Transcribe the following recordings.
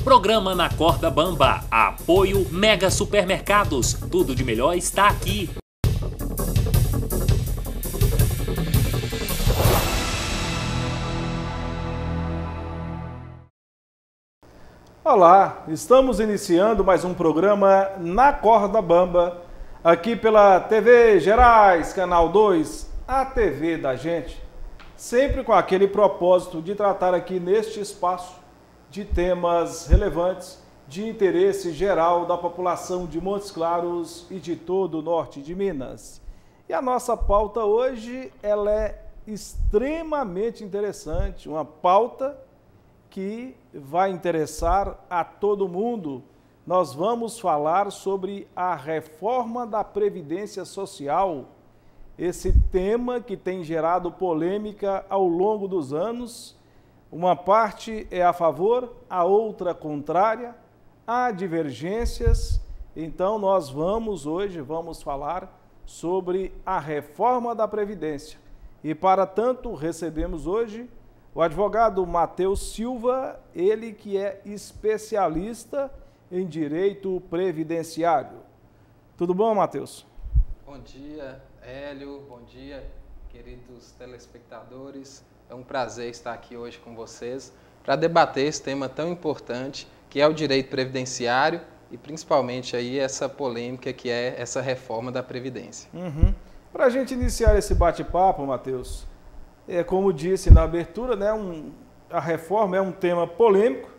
Programa Na Corda Bamba. Apoio Mega Supermercados. Tudo de melhor está aqui. Olá, estamos iniciando mais um programa Na Corda Bamba, aqui pela TV Gerais, Canal 2, a TV da gente, sempre com aquele propósito de tratar aqui neste espaço de temas relevantes de interesse geral da população de Montes Claros e de todo o norte de Minas. E a nossa pauta hoje, ela é extremamente interessante, uma pauta que vai interessar a todo mundo. Nós vamos falar sobre a reforma da Previdência Social, esse tema que tem gerado polêmica ao longo dos anos. Uma parte é a favor, a outra contrária, há divergências. Então nós hoje vamos falar sobre a reforma da Previdência. E para tanto recebemos hoje o advogado Matheus Silva, ele que é especialista em direito previdenciário. Tudo bom, Matheus? Bom dia, Hélio. Bom dia, queridos telespectadores. É um prazer estar aqui hoje com vocês para debater esse tema tão importante que é o direito previdenciário e principalmente aí essa polêmica que é essa reforma da Previdência. Para a gente iniciar esse bate-papo, Matheus, como disse na abertura, né, a reforma é um tema polêmico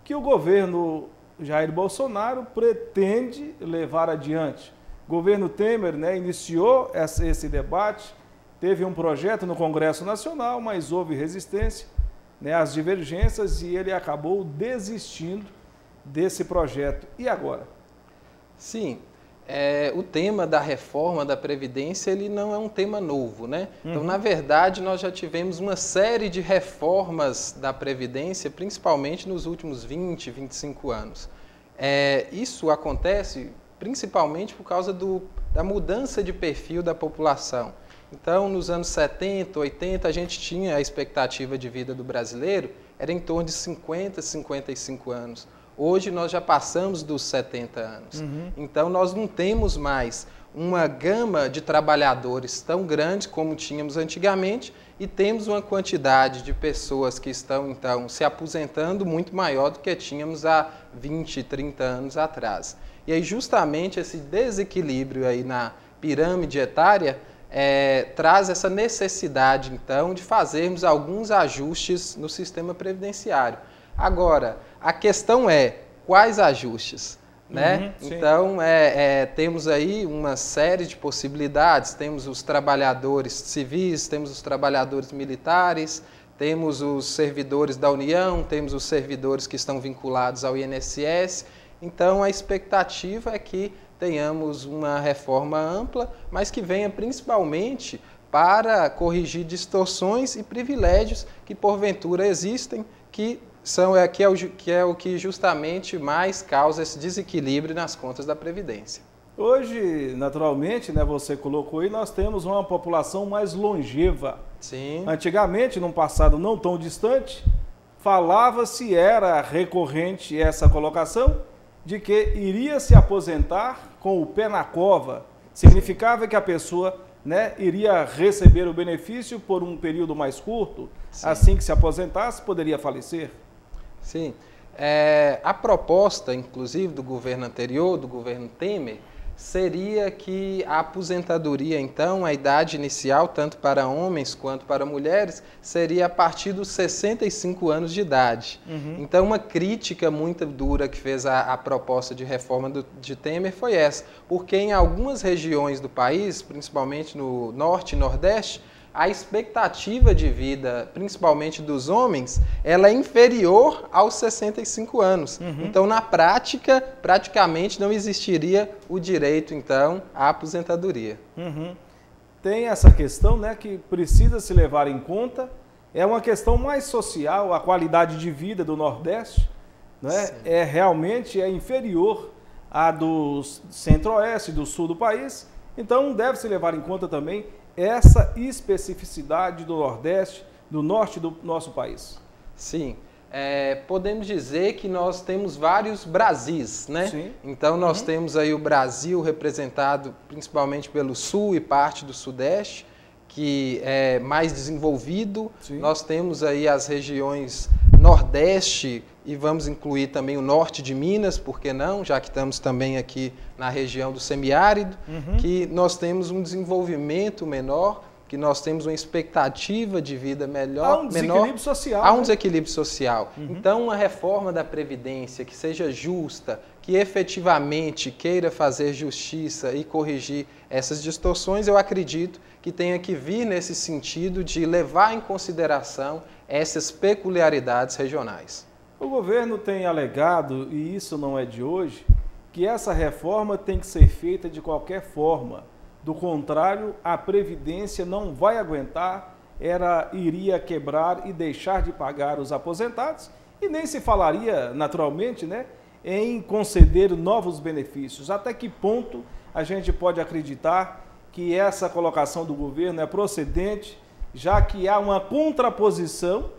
que o governo Jair Bolsonaro pretende levar adiante. O governo Temer, né, iniciou esse debate, teve um projeto no Congresso Nacional, mas houve resistência, né, às divergências, e ele acabou desistindo desse projeto. E agora? Sim. O tema da reforma da Previdência, ele não é um tema novo, né? Então, na verdade, nós já tivemos uma série de reformas da Previdência, principalmente nos últimos 20, 25 anos. Isso acontece principalmente por causa da mudança de perfil da população. Então, nos anos 70, 80, a gente tinha a expectativa de vida do brasileiro, era em torno de 50, 55 anos. Hoje nós já passamos dos 70 anos. Então nós não temos mais uma gama de trabalhadores tão grande como tínhamos antigamente e temos uma quantidade de pessoas que estão então se aposentando muito maior do que tínhamos há 20, 30 anos atrás. E aí justamente esse desequilíbrio aí na pirâmide etária traz essa necessidade então de fazermos alguns ajustes no sistema previdenciário. Agora, a questão é, quais ajustes? Né? Então, temos aí uma série de possibilidades, temos os trabalhadores civis, temos os trabalhadores militares, temos os servidores da União, temos os servidores que estão vinculados ao INSS. Então, a expectativa é que tenhamos uma reforma ampla, mas que venha principalmente para corrigir distorções e privilégios que porventura existem, que é o que justamente mais causa esse desequilíbrio nas contas da Previdência. Hoje, naturalmente, né, você colocou aí, nós temos uma população mais longeva. Sim. Antigamente, num passado não tão distante, falava-se, era recorrente essa colocação, de que iria se aposentar com o pé na cova. Significava que a pessoa, né, iria receber o benefício por um período mais curto. Sim. Assim que se aposentasse, poderia falecer. Sim. A proposta, inclusive, do governo anterior, do governo Temer, seria que a aposentadoria, então, a idade inicial, tanto para homens quanto para mulheres, seria a partir dos 65 anos de idade. Então, uma crítica muito dura que fez a proposta de reforma de Temer foi essa, porque em algumas regiões do país, principalmente no Norte e Nordeste, a expectativa de vida, principalmente dos homens, ela é inferior aos 65 anos. Então, na prática, praticamente não existiria o direito, então, à aposentadoria. Tem essa questão, né, que precisa se levar em conta, é uma questão mais social, a qualidade de vida do Nordeste, né, realmente inferior à do Centro-Oeste, do Sul do país, então deve se levar em conta também essa especificidade do Nordeste, do Norte do nosso país. Sim. podemos dizer que nós temos vários Brasis, né? Sim. Então nós temos aí o Brasil representado principalmente pelo Sul e parte do Sudeste, que é mais desenvolvido. Sim. Nós temos aí as regiões Nordeste e vamos incluir também o Norte de Minas, por que não? Já que estamos também aqui na região do semiárido, que nós temos um desenvolvimento menor, que nós temos uma expectativa de vida melhor. Há um desequilíbrio social. Há um desequilíbrio social. Então, uma reforma da Previdência que seja justa, que efetivamente queira fazer justiça e corrigir essas distorções, eu acredito que tenha que vir nesse sentido de levar em consideração essas peculiaridades regionais. O governo tem alegado, e isso não é de hoje, que essa reforma tem que ser feita de qualquer forma. Do contrário, a Previdência não vai aguentar, iria quebrar e deixar de pagar os aposentados, e nem se falaria, naturalmente, né, em conceder novos benefícios. Até que ponto a gente pode acreditar que essa colocação do governo é procedente, já que há uma contraposição,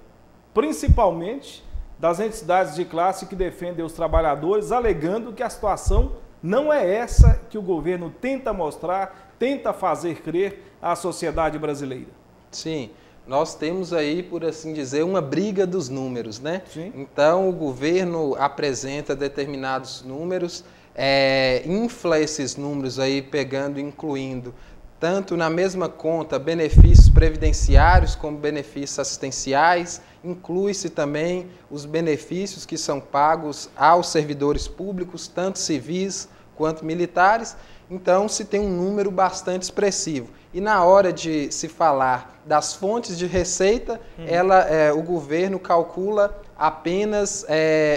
principalmente das entidades de classe que defendem os trabalhadores, alegando que a situação não é essa que o governo tenta mostrar, tenta fazer crer à sociedade brasileira. Sim, nós temos aí, por assim dizer, uma briga dos números, né? Sim. Então, o governo apresenta determinados números, infla esses números aí, pegando e incluindo tanto na mesma conta benefícios previdenciários como benefícios assistenciais, inclui-se também os benefícios que são pagos aos servidores públicos, tanto civis quanto militares. Então, se tem um número bastante expressivo. E na hora de se falar das fontes de receita, o governo calcula apenas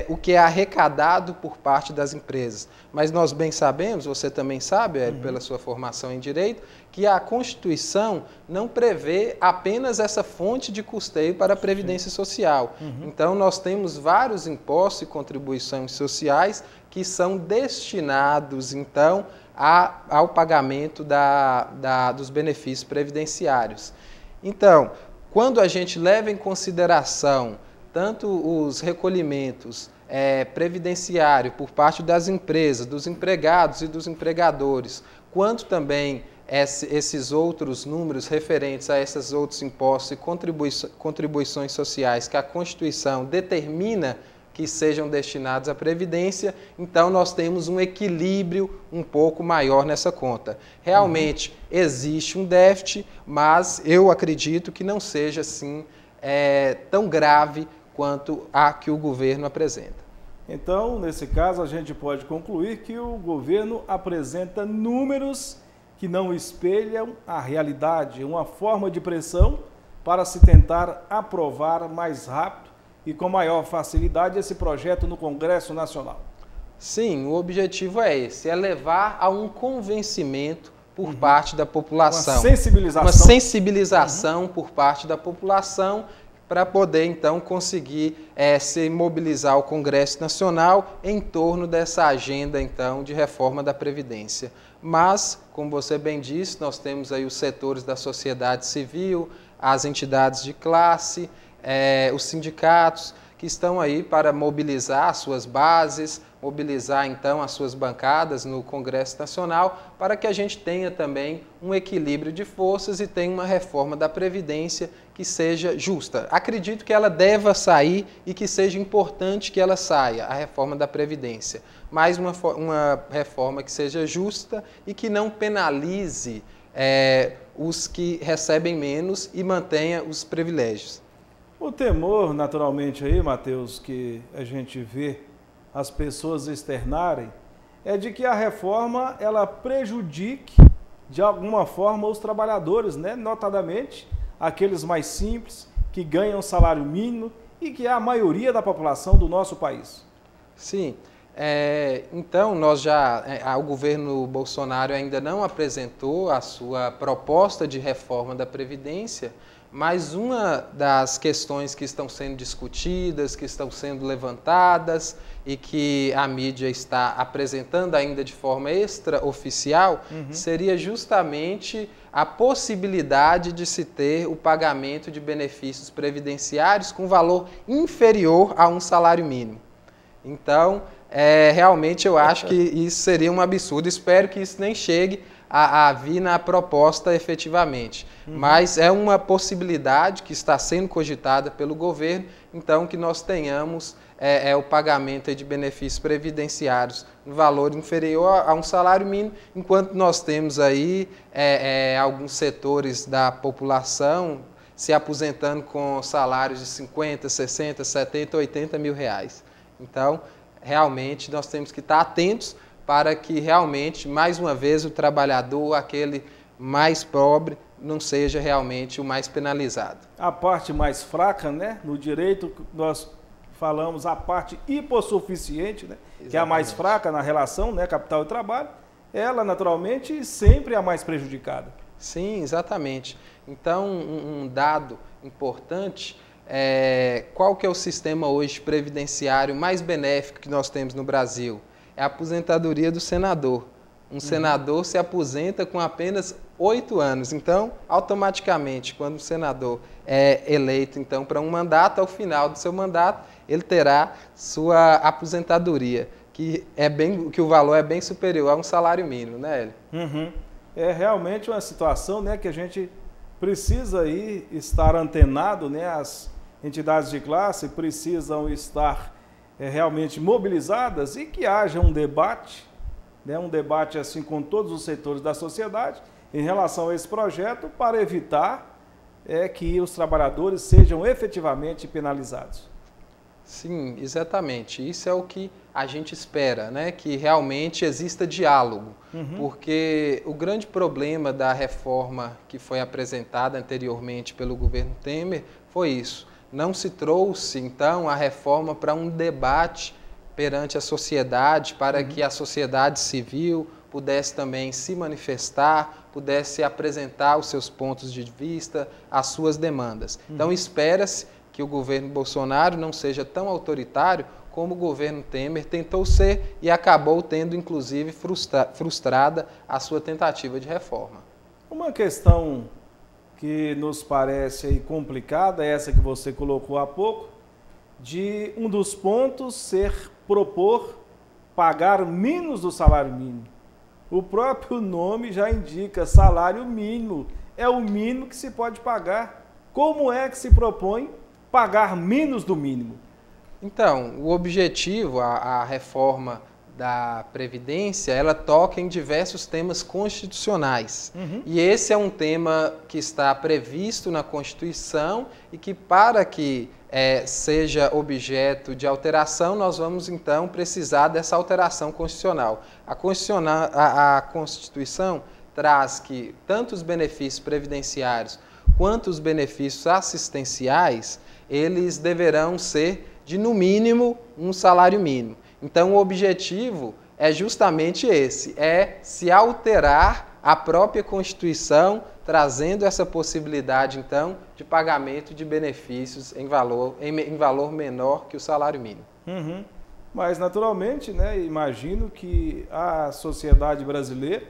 o que é arrecadado por parte das empresas. Mas nós bem sabemos, você também sabe, pela sua formação em Direito, que a Constituição não prevê apenas essa fonte de custeio para a Previdência Social. Então, nós temos vários impostos e contribuições sociais que são destinados, então, ao pagamento dos benefícios previdenciários. Então, quando a gente leva em consideração tanto os recolhimentos previdenciários por parte das empresas, dos empregados e dos empregadores, quanto também esses outros números referentes a esses outros impostos e contribuições sociais que a Constituição determina que sejam destinados à Previdência, então nós temos um equilíbrio um pouco maior nessa conta. Realmente existe um déficit, mas eu acredito que não seja assim tão grave quanto a que o governo apresenta. Então, nesse caso, a gente pode concluir que o governo apresenta números que não espelham a realidade, uma forma de pressão para se tentar aprovar mais rápido e com maior facilidade esse projeto no Congresso Nacional. Sim, o objetivo é esse, é levar a um convencimento por parte da população. Uma sensibilização. Uma sensibilização por parte da população para poder, então, conseguir se mobilizar o Congresso Nacional em torno dessa agenda, então, de reforma da Previdência. Mas, como você bem disse, nós temos aí os setores da sociedade civil, as entidades de classe, os sindicatos, que estão aí para mobilizar as suas bases, mobilizar então as suas bancadas no Congresso Nacional, para que a gente tenha também um equilíbrio de forças e tenha uma reforma da Previdência que seja justa. Acredito que ela deva sair e que seja importante que ela saia, a reforma da Previdência, mas uma reforma que seja justa e que não penalize os que recebem menos e mantenha os privilégios. O temor, naturalmente, aí, Matheus, que a gente vê as pessoas externarem, é de que a reforma ela prejudique, de alguma forma, os trabalhadores, né? Notadamente, aqueles mais simples, que ganham salário mínimo e que é a maioria da população do nosso país. Sim. Então, o governo Bolsonaro ainda não apresentou a sua proposta de reforma da Previdência, mas uma das questões que estão sendo discutidas, que estão sendo levantadas e que a mídia está apresentando ainda de forma extraoficial, seria justamente a possibilidade de se ter o pagamento de benefícios previdenciários com valor inferior a um salário mínimo. Então, realmente eu acho que isso seria um absurdo. Espero que isso nem chegue a vir na proposta efetivamente. Mas é uma possibilidade que está sendo cogitada pelo governo, então que nós tenhamos o pagamento de benefícios previdenciários no valor inferior a um salário mínimo, enquanto nós temos aí alguns setores da população se aposentando com salários de 50, 60, 70, 80 mil reais. Então, realmente, nós temos que estar atentos para que realmente, mais uma vez, o trabalhador, aquele mais pobre, não seja realmente o mais penalizado. A parte mais fraca, né, no direito, nós falamos a parte hipossuficiente, né, que é a mais fraca na relação, né, capital e trabalho, ela, naturalmente, sempre é a mais prejudicada. Sim, exatamente. Então, um dado importante qual que é o sistema hoje previdenciário mais benéfico que nós temos no Brasil? É a aposentadoria do senador. Um senador se aposenta com apenas 8 anos. Então, automaticamente, quando o senador é eleito então, para um mandato, ao final do seu mandato, ele terá sua aposentadoria, que o valor é bem superior a um salário mínimo, né, Hélio? É realmente uma situação, né, que a gente precisa aí estar antenado, né, as entidades de classe precisam estar realmente mobilizadas e que haja um debate, né, um debate assim com todos os setores da sociedade em relação a esse projeto para evitar que os trabalhadores sejam efetivamente penalizados. Sim, exatamente. Isso é o que a gente espera, né? Que realmente exista diálogo, porque o grande problema da reforma que foi apresentada anteriormente pelo governo Temer foi isso. Não se trouxe, então, a reforma para um debate perante a sociedade, para que a sociedade civil pudesse também se manifestar, pudesse apresentar os seus pontos de vista, as suas demandas. Então, espera-se que o governo Bolsonaro não seja tão autoritário como o governo Temer tentou ser e acabou tendo, inclusive, frustrada a sua tentativa de reforma. Uma questão que nos parece aí complicada, essa que você colocou há pouco, de um dos pontos ser propor pagar menos do salário mínimo. O próprio nome já indica salário mínimo, é o mínimo que se pode pagar. Como é que se propõe pagar menos do mínimo? Então, o objetivo, a reforma da Previdência, ela toca em diversos temas constitucionais. E esse é um tema que está previsto na Constituição e que, para que seja objeto de alteração, nós vamos, então, precisar dessa alteração constitucional. A Constituição traz que tanto os benefícios previdenciários quanto os benefícios assistenciais, eles deverão ser de, no mínimo, um salário mínimo. Então, o objetivo é justamente esse, é se alterar a própria Constituição, trazendo essa possibilidade, então, de pagamento de benefícios em valor menor que o salário mínimo. Mas, naturalmente, né, imagino que a sociedade brasileira,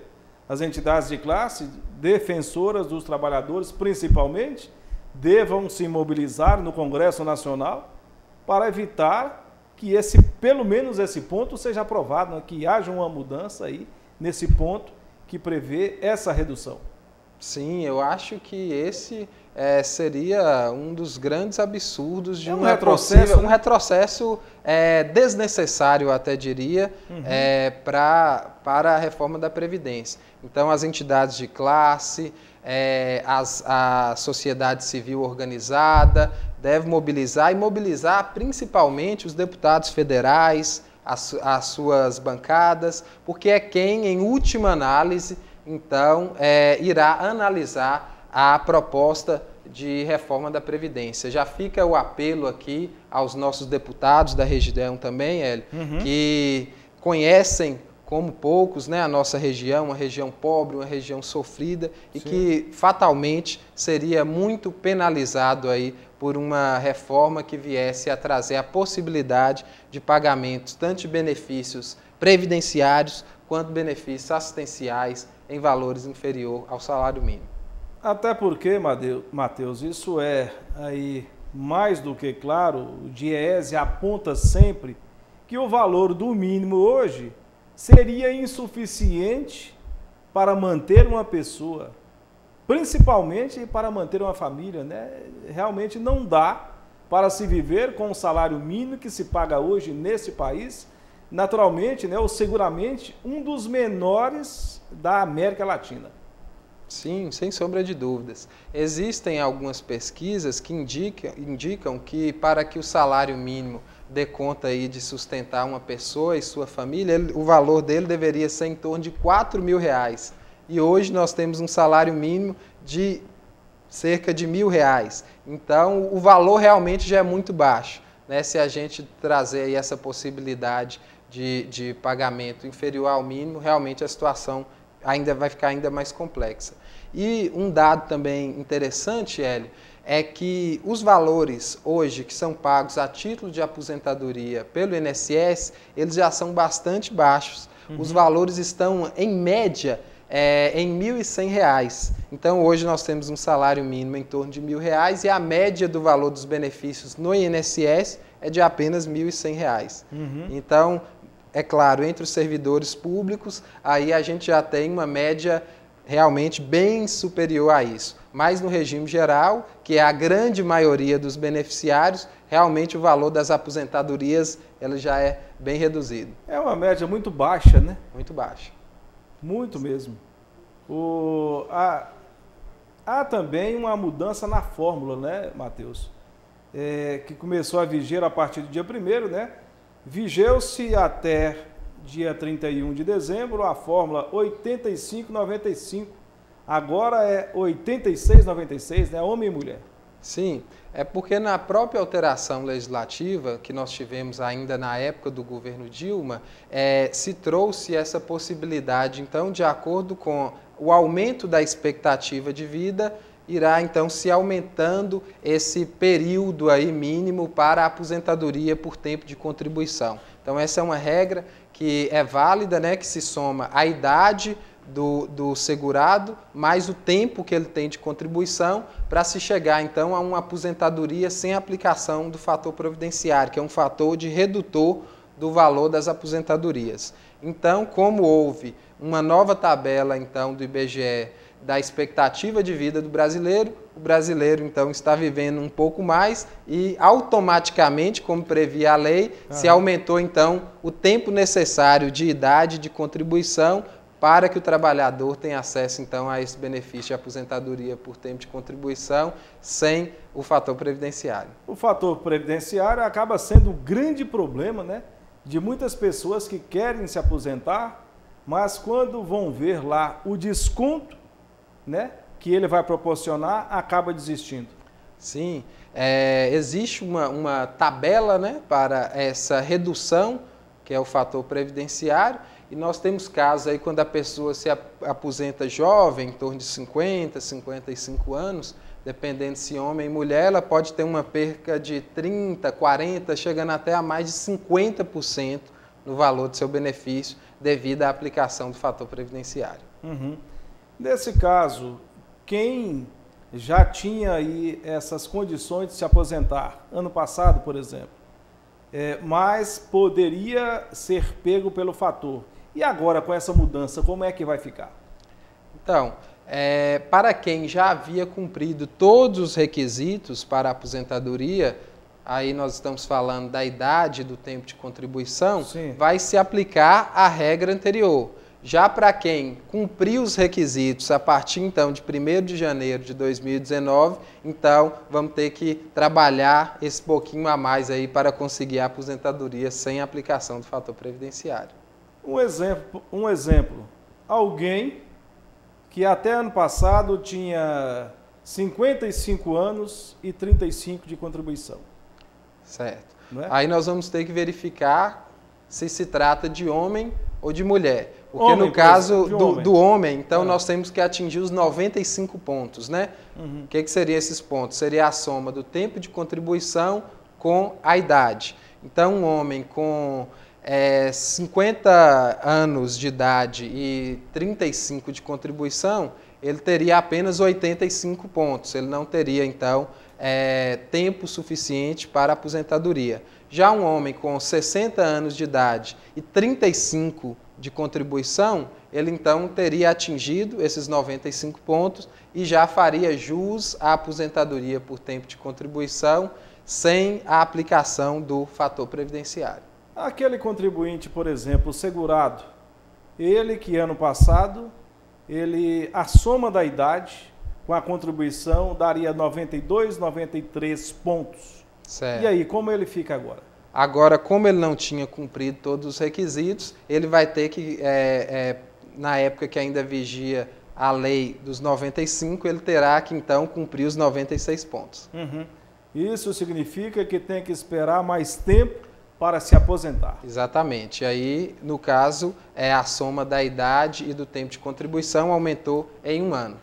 as entidades de classe, defensoras dos trabalhadores, principalmente, devam se mobilizar no Congresso Nacional para evitar que pelo menos esse ponto seja aprovado, né? Que haja uma mudança aí nesse ponto que prevê essa redução. Sim, eu acho que esse seria um dos grandes absurdos de um retrocesso, um retrocesso desnecessário, eu até diria, para a reforma da Previdência. Então, as entidades de classe, a sociedade civil organizada deve mobilizar, e mobilizar principalmente os deputados federais, as suas bancadas, porque é quem, em última análise, então, irá analisar a proposta de reforma da Previdência. Já fica o apelo aqui aos nossos deputados da região também, Hélio, que conhecem como poucos, né, a nossa região, uma região pobre, uma região sofrida e que fatalmente seria muito penalizado aí por uma reforma que viesse a trazer a possibilidade de pagamentos tanto de benefícios previdenciários quanto benefícios assistenciais em valores inferior ao salário mínimo. Até porque, Matheus, isso é aí mais do que claro, o DIEESE aponta sempre que o valor do mínimo hoje seria insuficiente para manter uma pessoa, principalmente para manter uma família, né? Realmente não dá para se viver com o salário mínimo que se paga hoje nesse país, naturalmente, né, ou seguramente um dos menores da América Latina. Sim, sem sombra de dúvidas. Existem algumas pesquisas que indicam que para que o salário mínimo dê conta aí de sustentar uma pessoa e sua família, o valor dele deveria ser em torno de R$4.000. E hoje nós temos um salário mínimo de cerca de R$1.000. Então, o valor realmente já é muito baixo, né? Se a gente trazer aí essa possibilidade de pagamento inferior ao mínimo, realmente a situação vai ficar ainda mais complexa. E um dado também interessante, Hélio, é que os valores hoje que são pagos a título de aposentadoria pelo INSS, eles já são bastante baixos. Os valores estão, em média, em R$1.100. Então, hoje nós temos um salário mínimo em torno de R$1.000 e a média do valor dos benefícios no INSS é de apenas R$1.100. Então, é claro, entre os servidores públicos, aí a gente já tem uma média realmente bem superior a isso. Mas no regime geral, que é a grande maioria dos beneficiários, realmente o valor das aposentadorias ele já é bem reduzido. É uma média muito baixa, né? Muito baixa. Muito mesmo. Há também uma mudança na fórmula, né, Matheus? Que começou a viger a partir do dia 1º, né? Vigeu-se até dia 31 de dezembro a fórmula 8595, agora é 8696, né? Homem e mulher. Sim, é porque na própria alteração legislativa que nós tivemos ainda na época do governo Dilma, se trouxe essa possibilidade, então, de acordo com o aumento da expectativa de vida, irá então se aumentando esse período aí mínimo para a aposentadoria por tempo de contribuição. Então essa é uma regra que é válida, né, que se soma a idade do segurado mais o tempo que ele tem de contribuição para se chegar então a uma aposentadoria sem aplicação do fator previdenciário, que é um fator de redutor do valor das aposentadorias. Então, como houve uma nova tabela então do IBGE da expectativa de vida do brasileiro, o brasileiro então está vivendo um pouco mais e automaticamente, como previa a lei, se aumentou então o tempo necessário de idade de contribuição para que o trabalhador tenha acesso então a esse benefício de aposentadoria por tempo de contribuição sem o fator previdenciário. O fator previdenciário acaba sendo um grande problema, né, de muitas pessoas que querem se aposentar, mas quando vão ver lá o desconto, né, que ele vai proporcionar, acaba desistindo. Sim, existe uma tabela, né, para essa redução, que é o fator previdenciário, e nós temos casos aí quando a pessoa se aposenta jovem, em torno de 50, 55 anos, dependendo se homem ou mulher, ela pode ter uma perca de 30, 40, chegando até a mais de 50% no valor do seu benefício devido à aplicação do fator previdenciário. Nesse caso, quem já tinha aí essas condições de se aposentar, ano passado, por exemplo, mas poderia ser pego pelo fator. E agora, com essa mudança, como é que vai ficar? Então, para quem já havia cumprido todos os requisitos para a aposentadoria, aí nós estamos falando da idade do tempo de contribuição, sim, vai se aplicar a regra anterior. Já para quem cumpriu os requisitos a partir então de 1º de janeiro de 2019, então vamos ter que trabalhar esse pouquinho a mais aí para conseguir a aposentadoria sem aplicação do fator previdenciário. Um exemplo, alguém que até ano passado tinha 55 anos e 35 de contribuição. Certo. Não é? Aí nós vamos ter que verificar se se trata de homem ou de mulher. Porque Homem, no caso homem. do homem, então nós temos que atingir os 95 pontos, né? O que seriam esses pontos? Seria a soma do tempo de contribuição com a idade. Então, um homem com 50 anos de idade e 35 de contribuição, ele teria apenas 85 pontos. Ele não teria, então, tempo suficiente para a aposentadoria. Já um homem com 60 anos de idade e 35 de contribuição, ele então teria atingido esses 95 pontos e já faria jus à aposentadoria por tempo de contribuição sem a aplicação do fator previdenciário. Aquele contribuinte, por exemplo, segurado, ele que ano passado, a soma da idade com a contribuição daria 92, 93 pontos. Certo. E aí, como ele fica agora? Agora, como ele não tinha cumprido todos os requisitos, ele vai ter que, na época que ainda vigia a lei dos 95, ele terá que então cumprir os 96 pontos. Isso significa que tem que esperar mais tempo para se aposentar. Exatamente. Aí, no caso, a soma da idade e do tempo de contribuição aumentou em 1 ano.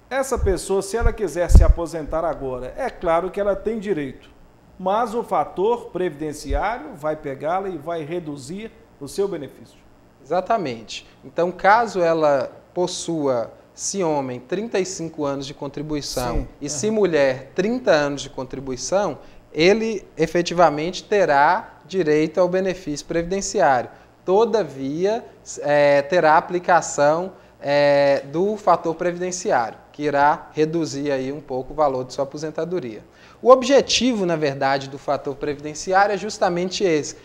Essa pessoa, se ela quiser se aposentar agora, é claro que ela tem direito, mas o fator previdenciário vai pegá-la e vai reduzir o seu benefício. Exatamente. Então, caso ela possua, se homem, 35 anos de contribuição e se mulher, 30 anos de contribuição, ele efetivamente terá direito ao benefício previdenciário. Todavia, terá aplicação do fator previdenciário, que irá reduzir aí um pouco o valor de sua aposentadoria. O objetivo, na verdade, do fator previdenciário é justamente esse,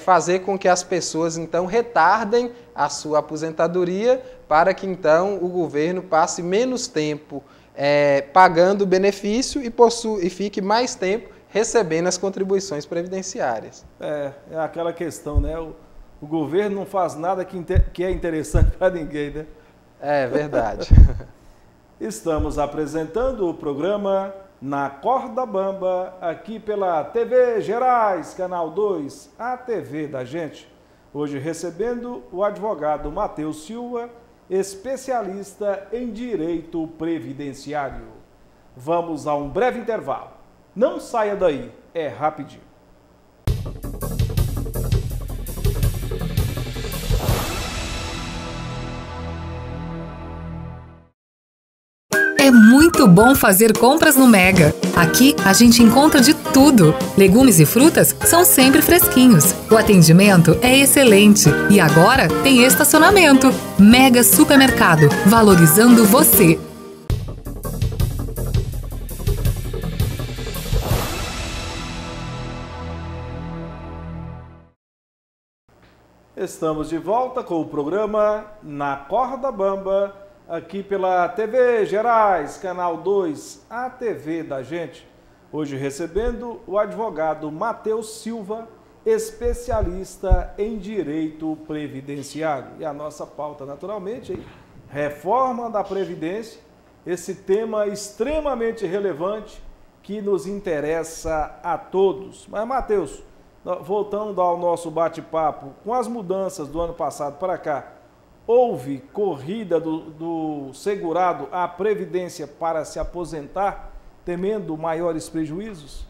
fazer com que as pessoas, então, retardem a sua aposentadoria para que, então, o governo passe menos tempo pagando o benefício e fique mais tempo recebendo as contribuições previdenciárias. É aquela questão, né? O governo não faz nada que é interessante para ninguém, né? É verdade. Estamos apresentando o programa Na Corda Bamba, aqui pela TV Gerais, Canal 2, a TV da gente. Hoje recebendo o advogado Matheus Silva, especialista em direito previdenciário. Vamos a um breve intervalo. Não saia daí, é rapidinho. É muito bom fazer compras no Mega. Aqui a gente encontra de tudo. Legumes e frutas são sempre fresquinhos. O atendimento é excelente. E agora tem estacionamento. Mega Supermercado, valorizando você. Estamos de volta com o programa Na Corda Bamba, aqui pela TV Gerais, Canal 2, a TV da gente. Hoje recebendo o advogado Matheus Silva, especialista em direito previdenciário. E a nossa pauta, naturalmente, aí, reforma da Previdência, esse tema extremamente relevante que nos interessa a todos. Mas, Matheus, voltando ao nosso bate-papo, com as mudanças do ano passado para cá, houve corrida do segurado à Previdência para se aposentar, temendo maiores prejuízos?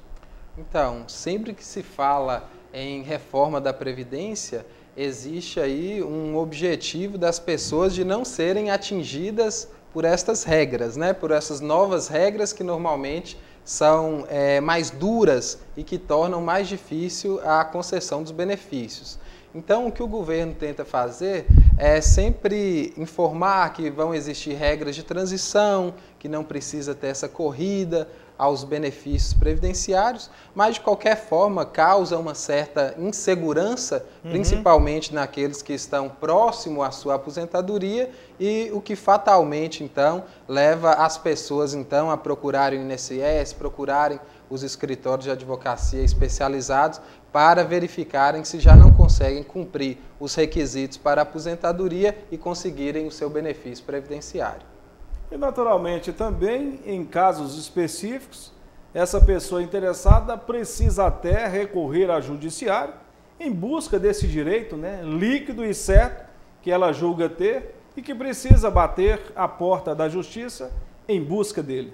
Então, sempre que se fala em reforma da Previdência, existe aí um objetivo das pessoas de não serem atingidas por estas regras, né? Por essas novas regras que normalmente são mais duras e que tornam mais difícil a concessão dos benefícios. Então, o que o governo tenta fazer é sempre informar que vão existir regras de transição, que não precisa ter essa corrida aos benefícios previdenciários, mas de qualquer forma causa uma certa insegurança, principalmente naqueles que estão próximo à sua aposentadoria, e o que fatalmente então leva as pessoas então a procurarem o INSS, procurarem os escritórios de advocacia especializados para verificarem se já não conseguem cumprir os requisitos para a aposentadoria e conseguirem o seu benefício previdenciário. E, naturalmente, também, em casos específicos, essa pessoa interessada precisa até recorrer ao judiciário em busca desse direito, né, líquido e certo que ela julga ter e que precisa bater a porta da justiça em busca dele.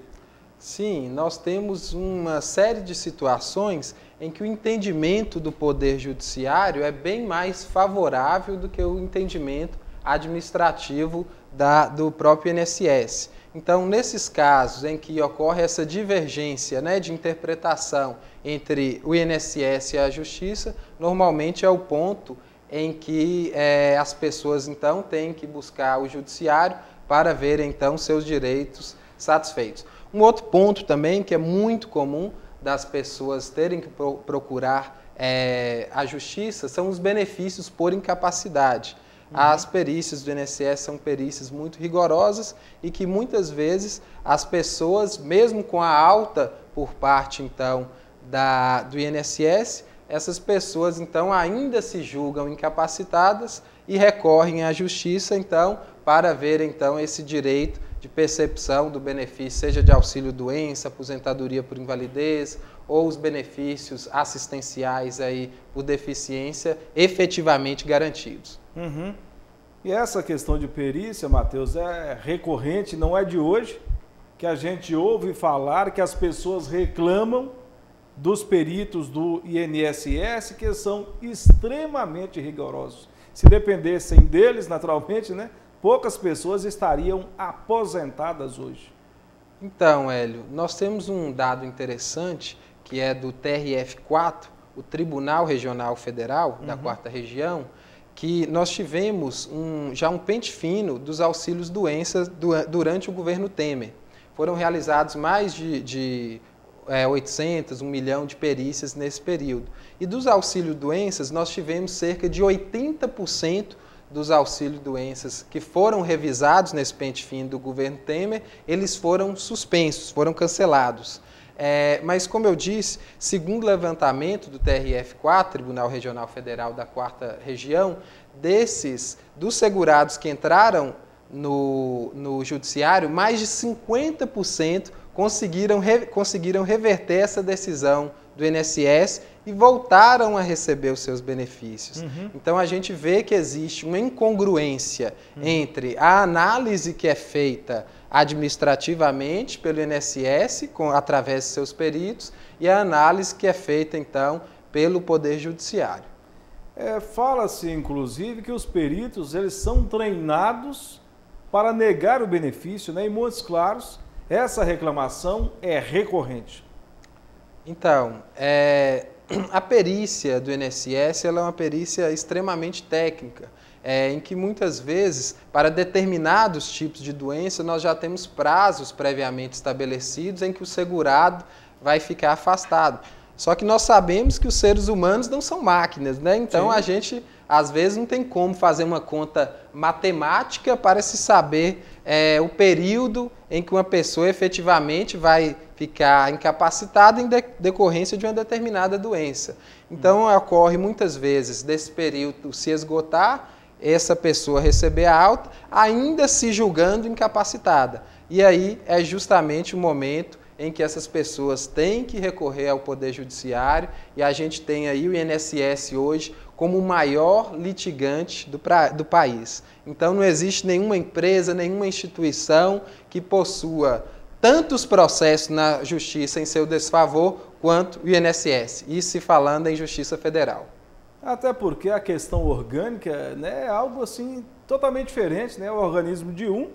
Sim, nós temos uma série de situações em que o entendimento do Poder Judiciário é bem mais favorável do que o entendimento administrativo do próprio INSS. Então, nesses casos em que ocorre essa divergência, né, de interpretação entre o INSS e a Justiça, normalmente é o ponto em que as pessoas, então, têm que buscar o Judiciário para ver, então, seus direitos satisfeitos. Um outro ponto também que é muito comum das pessoas terem que procurar a Justiça são os benefícios por incapacidade. As perícias do INSS são perícias muito rigorosas e que muitas vezes as pessoas, mesmo com a alta por parte então do INSS, essas pessoas então ainda se julgam incapacitadas e recorrem à Justiça então para ver então esse direito de percepção do benefício, seja de auxílio-doença, aposentadoria por invalidez ou os benefícios assistenciais aí por deficiência efetivamente garantidos. Uhum. E essa questão de perícia, Matheus, é recorrente, não é de hoje que a gente ouve falar que as pessoas reclamam dos peritos do INSS que são extremamente rigorosos. Se dependessem deles, naturalmente, né, poucas pessoas estariam aposentadas hoje. Então, Hélio, nós temos um dado interessante que é do TRF4, o Tribunal Regional Federal da 4ª Região, que nós tivemos já um pente fino dos auxílios doenças durante o governo Temer. Foram realizados mais de 800, 1 milhão de perícias nesse período. E dos auxílios doenças, nós tivemos cerca de 80% dos auxílios doenças que foram revisados nesse pente fino do governo Temer, eles foram suspensos, foram cancelados. Mas, como eu disse, segundo o levantamento do TRF4, Tribunal Regional Federal da 4ª Região, dos segurados que entraram no judiciário, mais de 50% conseguiram reverter essa decisão do INSS e voltaram a receber os seus benefícios. Então, a gente vê que existe uma incongruência entre a análise que é feita administrativamente pelo INSS, através de seus peritos, e a análise que é feita, então, pelo Poder Judiciário. Fala-se, inclusive, que os peritos eles são treinados para negar o benefício, né? Em Montes Claros, essa reclamação é recorrente. Então, a perícia do INSS ela é uma perícia extremamente técnica, em que muitas vezes, para determinados tipos de doença, nós já temos prazos previamente estabelecidos em que o segurado vai ficar afastado. Só que nós sabemos que os seres humanos não são máquinas, né? Então, a gente, às vezes, não tem como fazer uma conta matemática para se saber o período em que uma pessoa efetivamente vai ficar incapacitada em decorrência de uma determinada doença. Então, ocorre muitas vezes desse período se esgotar, essa pessoa receber a alta, ainda se julgando incapacitada. E aí é justamente o momento em que essas pessoas têm que recorrer ao Poder Judiciário e a gente tem aí o INSS hoje como o maior litigante do país. Então não existe nenhuma empresa, nenhuma instituição que possua tantos processos na Justiça em seu desfavor quanto o INSS, isso se falando em Justiça Federal. Até porque a questão orgânica, né, é algo assim totalmente diferente, né? O organismo de um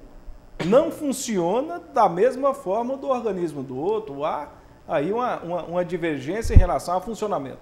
não funciona da mesma forma do organismo do outro. Há aí uma divergência em relação ao funcionamento.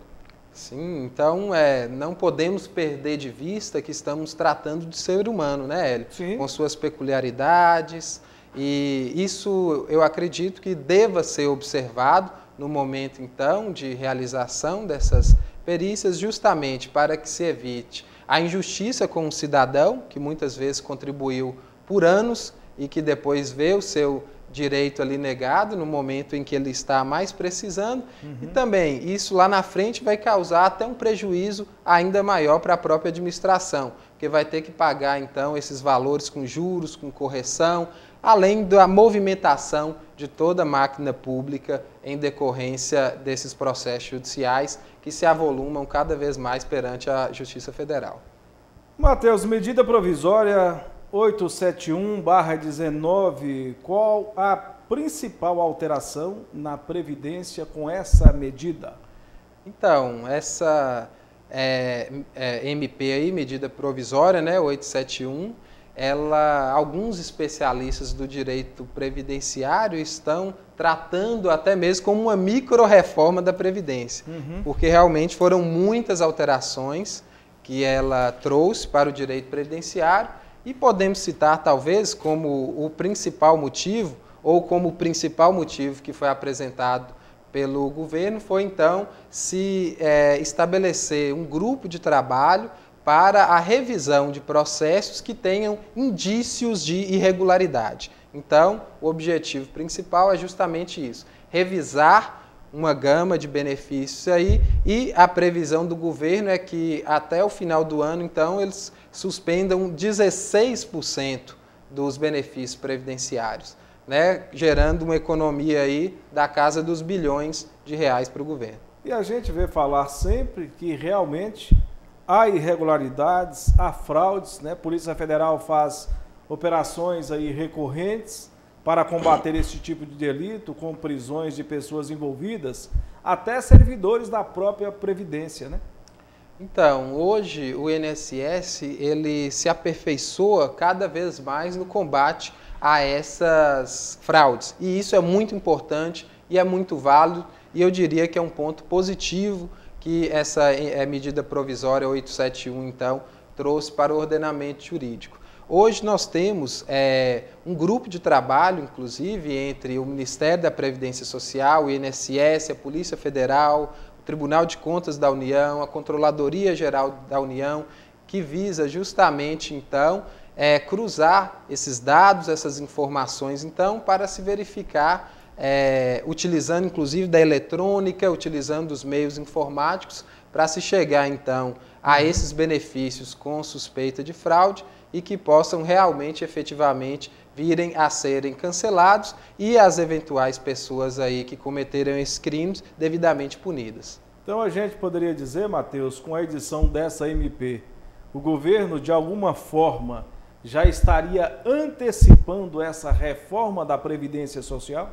Sim, então não podemos perder de vista que estamos tratando de ser humano, né, Hélio? Sim. Com suas peculiaridades, e isso eu acredito que deva ser observado no momento, então, de realização dessas perícias, justamente para que se evite a injustiça com o cidadão, que muitas vezes contribuiu por anos e que depois vê o seu direito ali negado no momento em que ele está mais precisando. E também isso lá na frente vai causar até um prejuízo ainda maior para a própria administração, porque vai ter que pagar então esses valores com juros, com correção, além da movimentação de toda a máquina pública em decorrência desses processos judiciais que se avolumam cada vez mais perante a Justiça Federal. Matheus, medida provisória 871/19, qual a principal alteração na Previdência com essa medida? Então, essa MP aí, medida provisória, né, 871, alguns especialistas do direito previdenciário estão tratando até mesmo como uma micro-reforma da Previdência, porque realmente foram muitas alterações que ela trouxe para o direito previdenciário e podemos citar talvez como o principal motivo, ou como o principal motivo que foi apresentado pelo governo, foi então se estabelecer um grupo de trabalho para a revisão de processos que tenham indícios de irregularidade. Então, o objetivo principal é justamente isso, revisar uma gama de benefícios aí, e a previsão do governo é que até o final do ano, então, eles suspendam 16% dos benefícios previdenciários, né, gerando uma economia aí da casa dos bilhões de reais para o governo. E a gente vê falar sempre que realmente há irregularidades, há fraudes, né? A Polícia Federal faz operações aí recorrentes para combater esse tipo de delito, com prisões de pessoas envolvidas, até servidores da própria Previdência, né? Então, hoje o INSS ele se aperfeiçoa cada vez mais no combate a essas fraudes. E isso é muito importante e é muito válido, e eu diria que é um ponto positivo que essa medida provisória 871, então, trouxe para o ordenamento jurídico. Hoje nós temos um grupo de trabalho, inclusive, entre o Ministério da Previdência Social, o INSS, a Polícia Federal, o Tribunal de Contas da União, a Controladoria Geral da União, que visa justamente, então, cruzar esses dados, essas informações, então, para se verificar, utilizando inclusive da eletrônica, utilizando os meios informáticos, para se chegar, então, a esses benefícios com suspeita de fraude, e que possam realmente, efetivamente, virem a serem cancelados e as eventuais pessoas aí que cometeram esses crimes devidamente punidas. Então a gente poderia dizer, Matheus, com a edição dessa MP, o governo de alguma forma já estaria antecipando essa reforma da Previdência Social?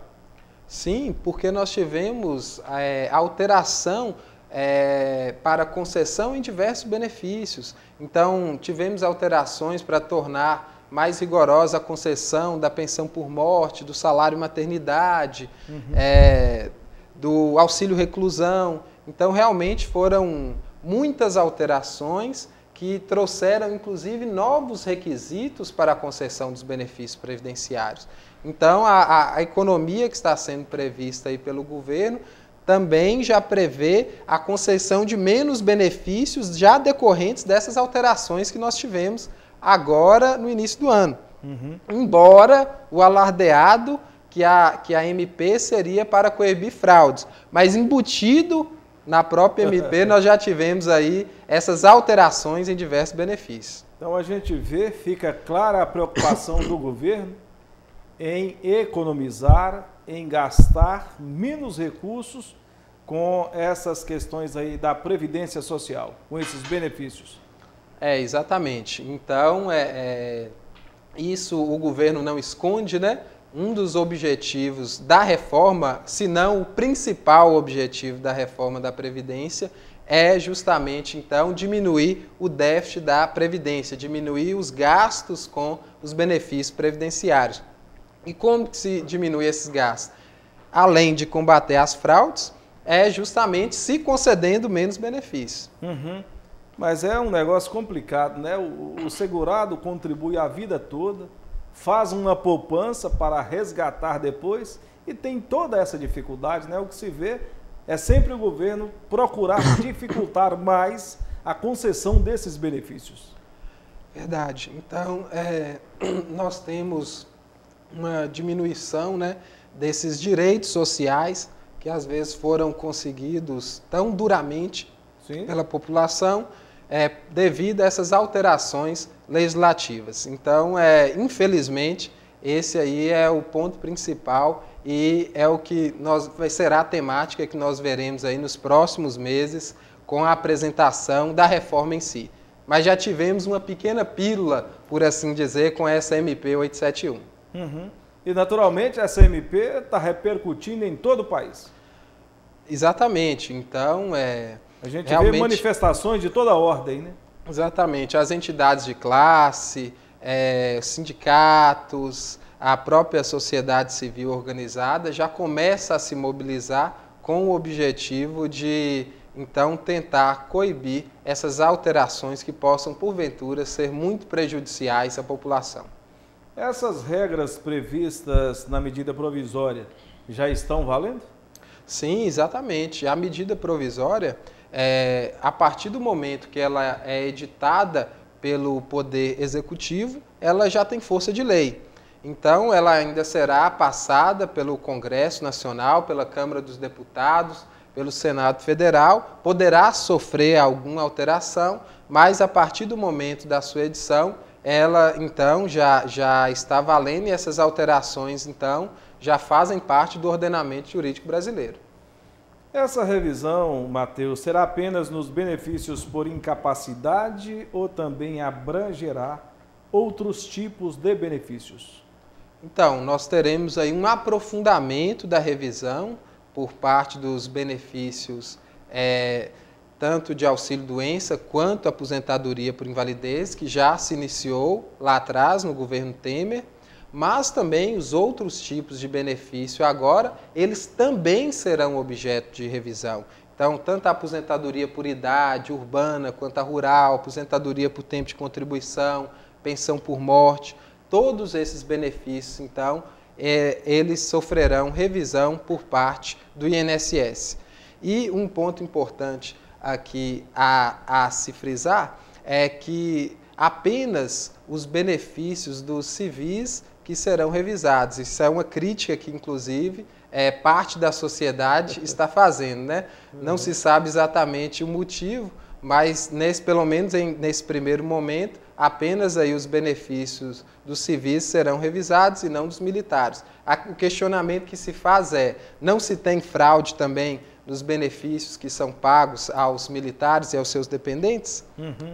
Sim, porque nós tivemos alteração para concessão em diversos benefícios. Então, tivemos alterações para tornar mais rigorosa a concessão da pensão por morte, do salário maternidade, do auxílio reclusão. Então, realmente foram muitas alterações que trouxeram, inclusive, novos requisitos para a concessão dos benefícios previdenciários. Então, a economia que está sendo prevista aí pelo governo também já prevê a concessão de menos benefícios já decorrentes dessas alterações que nós tivemos agora no início do ano. Embora o alardeado que a MP seria para coibir fraudes, mas embutido na própria MP nós já tivemos aí essas alterações em diversos benefícios. Então a gente vê, fica clara a preocupação do governo em economizar, em gastar menos recursos com essas questões aí da Previdência Social, com esses benefícios. Exatamente. Então, isso o governo não esconde, né? Um dos objetivos da reforma, se não o principal objetivo da reforma da Previdência, é justamente, então, diminuir o déficit da Previdência, diminuir os gastos com os benefícios previdenciários. E como se diminui esses gastos? Além de combater as fraudes, é justamente se concedendo menos benefícios. Mas é um negócio complicado, né? O segurado contribui a vida toda, faz uma poupança para resgatar depois e tem toda essa dificuldade, né? O que se vê é sempre o governo procurar dificultar mais a concessão desses benefícios. Verdade. Então, nós temos uma diminuição, né, desses direitos sociais que às vezes foram conseguidos tão duramente pela população devido a essas alterações legislativas. Então, infelizmente, esse aí é o ponto principal e é o que será a temática que nós veremos aí nos próximos meses com a apresentação da reforma em si. Mas já tivemos uma pequena pílula, por assim dizer, com essa MP 871. E, naturalmente, essa MP está repercutindo em todo o país. Exatamente. Então, a gente realmente vê manifestações de toda a ordem, né? Exatamente. As entidades de classe, sindicatos, a própria sociedade civil organizada já começa a se mobilizar com o objetivo de, então, tentar coibir essas alterações que possam, porventura, ser muito prejudiciais à população. Essas regras previstas na medida provisória já estão valendo? Sim, exatamente. A medida provisória, a partir do momento que ela é editada pelo Poder Executivo, ela já tem força de lei. Então, ela ainda será passada pelo Congresso Nacional, pela Câmara dos Deputados, pelo Senado Federal, poderá sofrer alguma alteração, mas a partir do momento da sua edição, ela então já está valendo e essas alterações então já fazem parte do ordenamento jurídico brasileiro. Essa revisão, Matheus, será apenas nos benefícios por incapacidade ou também abrangerá outros tipos de benefícios? Então, nós teremos aí um aprofundamento da revisão por parte dos benefícios tanto de auxílio-doença quanto aposentadoria por invalidez, que já se iniciou lá atrás no governo Temer, mas também os outros tipos de benefício agora, eles também serão objeto de revisão. Então, tanto a aposentadoria por idade urbana quanto a rural, aposentadoria por tempo de contribuição, pensão por morte, todos esses benefícios, então, eles sofrerão revisão por parte do INSS. E um ponto importante aqui a se frisar é que apenas os benefícios dos civis que serão revisados. Isso é uma crítica que, inclusive, parte da sociedade está fazendo, né? Não se sabe exatamente o motivo, mas pelo menos nesse primeiro momento, apenas aí os benefícios dos civis serão revisados e não dos militares. O questionamento que se faz não se tem fraude também nos benefícios que são pagos aos militares e aos seus dependentes?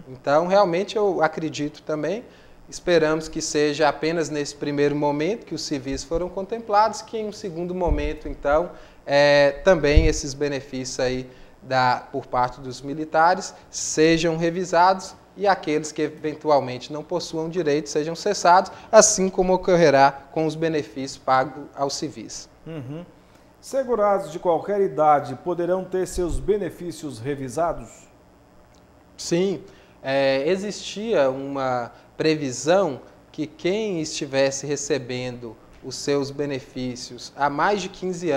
Então, realmente, eu acredito também, esperamos que seja apenas nesse primeiro momento que os civis foram contemplados, que em um segundo momento, então, também esses benefícios aí por parte dos militares sejam revisados e aqueles que eventualmente não possuam direito sejam cessados, assim como ocorrerá com os benefícios pagos aos civis. Segurados de qualquer idade poderão ter seus benefícios revisados? Sim, existia uma previsão que quem estivesse recebendo os seus benefícios há mais de 15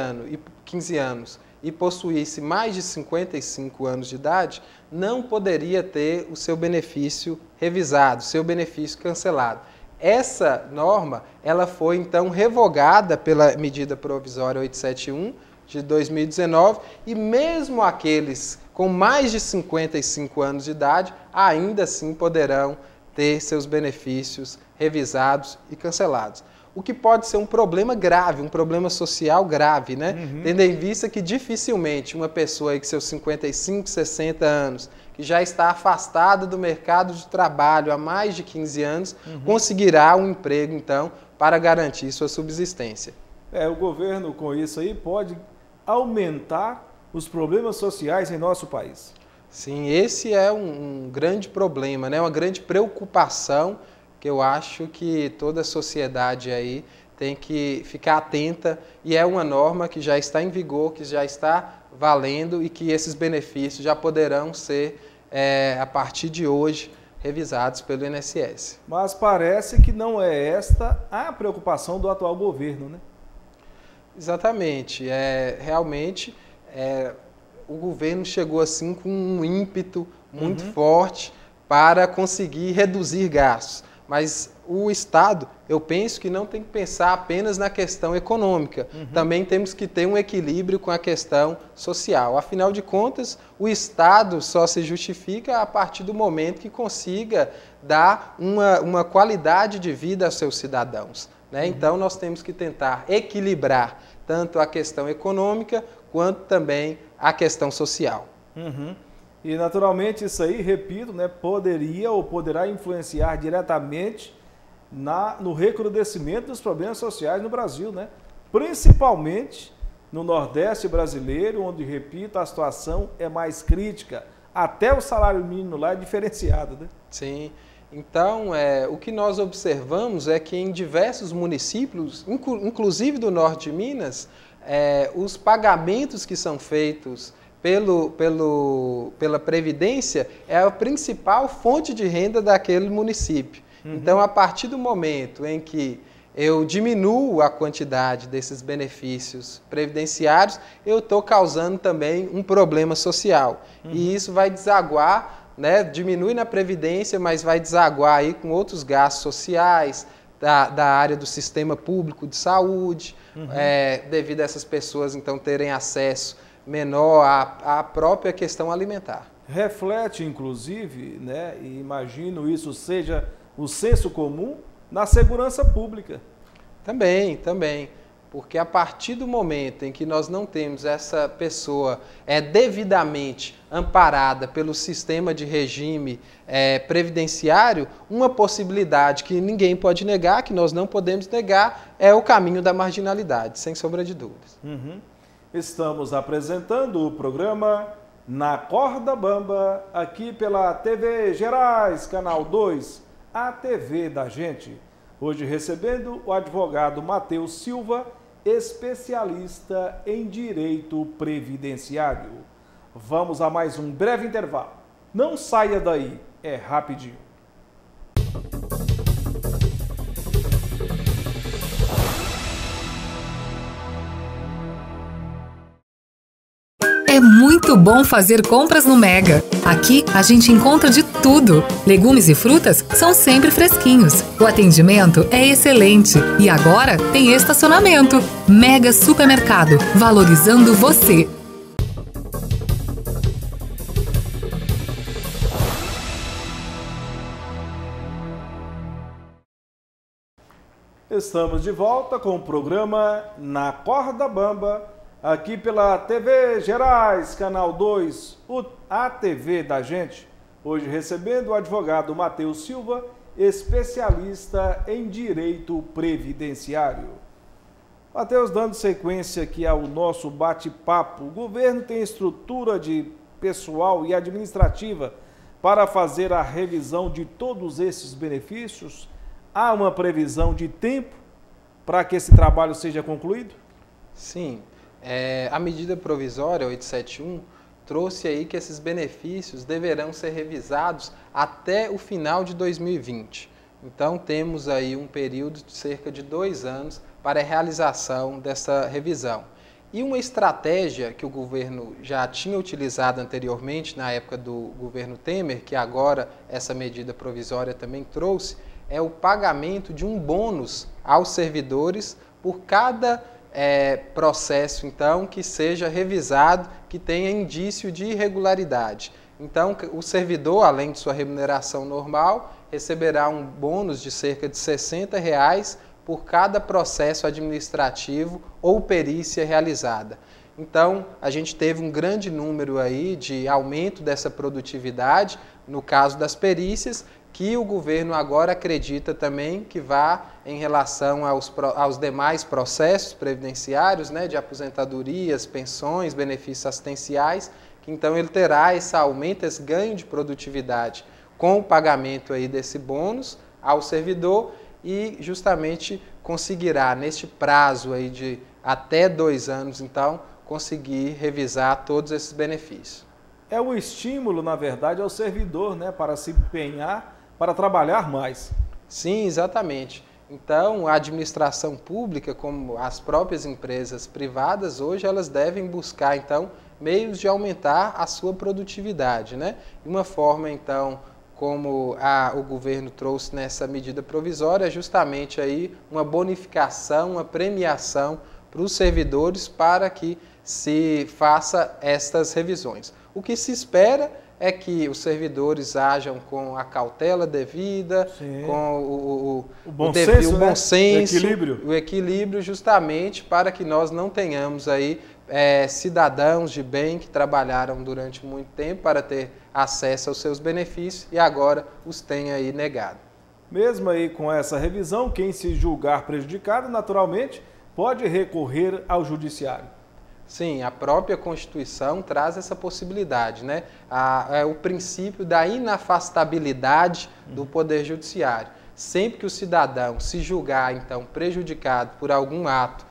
anos e possuísse mais de 55 anos de idade, não poderia ter o seu benefício revisado, seu benefício cancelado. Essa norma, ela foi então revogada pela medida provisória 871 de 2019 e mesmo aqueles com mais de 55 anos de idade ainda assim poderão ter seus benefícios revisados e cancelados. O que pode ser um problema grave, um problema social grave, né? Tendo em vista que dificilmente uma pessoa aí com seus 55, 60 anos, que já está afastada do mercado de trabalho há mais de 15 anos, conseguirá um emprego, então, para garantir sua subsistência. O governo, com isso aí, pode aumentar os problemas sociais em nosso país. Sim, esse é um grande problema, né? Uma grande preocupação que eu acho que toda a sociedade aí tem que ficar atenta e é uma norma que já está em vigor, que já está valendo e que esses benefícios já poderão ser, a partir de hoje, revisados pelo INSS. Mas parece que não é esta a preocupação do atual governo, né? Exatamente. Realmente, o governo chegou assim com um ímpeto muito forte para conseguir reduzir gastos. Mas o Estado, eu penso que não tem que pensar apenas na questão econômica. Também temos que ter um equilíbrio com a questão social. Afinal de contas, o Estado só se justifica a partir do momento que consiga dar uma qualidade de vida aos seus cidadãos. né? Então, nós temos que tentar equilibrar tanto a questão econômica quanto também a questão social. E, naturalmente, isso aí, repito, né, poderia ou poderá influenciar diretamente no recrudescimento dos problemas sociais no Brasil, né? Principalmente no Nordeste brasileiro, onde, repito, a situação é mais crítica. Até o salário mínimo lá é diferenciado, né? Sim. Então, o que nós observamos é que em diversos municípios, inclusive do norte de Minas, os pagamentos que são feitos pela Previdência é a principal fonte de renda daquele município. Então, a partir do momento em que eu diminuo a quantidade desses benefícios previdenciários, eu estou causando também um problema social. E isso vai desaguar, né, diminui na Previdência, mas vai desaguar aí com outros gastos sociais, da área do sistema público de saúde, devido a essas pessoas então terem acesso menor à própria questão alimentar. Reflete, inclusive, né, e imagino isso seja o senso comum, na segurança pública. Também. Porque a partir do momento em que nós não temos essa pessoa devidamente amparada pelo sistema de regime previdenciário, uma possibilidade que ninguém pode negar, que nós não podemos negar, é o caminho da marginalidade, sem sombra de dúvidas. Estamos apresentando o programa Na Corda Bamba, aqui pela TV Gerais, Canal 2, a TV da gente. Hoje recebendo o advogado Matheus Silva, especialista em direito previdenciário. Vamos a mais um breve intervalo. Não saia daí, é rapidinho. É muito bom fazer compras no Mega. Aqui a gente encontra de tudo. Legumes e frutas são sempre fresquinhos. O atendimento é excelente. E agora tem estacionamento. Mega Supermercado, valorizando você. Estamos de volta com o programa Na Corda Bamba, aqui pela TV Gerais, Canal 2, a TV da gente. Hoje recebendo o advogado Matheus Silva, especialista em direito previdenciário. Matheus, dando sequência aqui ao nosso bate-papo, o governo tem estrutura de pessoal e administrativa para fazer a revisão de todos esses benefícios? Há uma previsão de tempo para que esse trabalho seja concluído? Sim. A medida provisória 871 trouxe aí que esses benefícios deverão ser revisados até o final de 2020. Então, temos aí um período de cerca de 2 anos para a realização dessa revisão. E uma estratégia que o governo já tinha utilizado anteriormente, na época do governo Temer, que agora essa medida provisória também trouxe, é o pagamento de um bônus aos servidores por cada processo, então, que seja revisado, que tenha indício de irregularidade. Então, o servidor, além de sua remuneração normal, receberá um bônus de cerca de R$ 60 por cada processo administrativo ou perícia realizada. Então, a gente teve um grande número aí de aumento dessa produtividade, no caso das perícias, que o governo agora acredita também que vá em relação aos demais processos previdenciários, né, de aposentadorias, pensões, benefícios assistenciais, que então ele terá esse aumento, esse ganho de produtividade com o pagamento aí desse bônus ao servidor e justamente conseguirá, neste prazo aí de até 2 anos, então, conseguir revisar todos esses benefícios. É o estímulo, na verdade, ao servidor, né, para se empenhar, para trabalhar mais. Sim, exatamente. Então, a administração pública, como as próprias empresas privadas, hoje elas devem buscar, então, meios de aumentar a sua produtividade, né? E uma forma, então, como o governo trouxe nessa medida provisória, é justamente aí uma bonificação, uma premiação para os servidores para que se faça estas revisões. O que se espera é que os servidores ajam com a cautela devida, sim, com o bom senso, o equilíbrio justamente para que nós não tenhamos aí cidadãos de bem que trabalharam durante muito tempo para ter acesso aos seus benefícios e agora os tem aí negado. Mesmo aí com essa revisão, quem se julgar prejudicado, naturalmente, pode recorrer ao judiciário. Sim, a própria Constituição traz essa possibilidade, né? O princípio da inafastabilidade do Poder Judiciário. Sempre que o cidadão se julgar, então, prejudicado por algum ato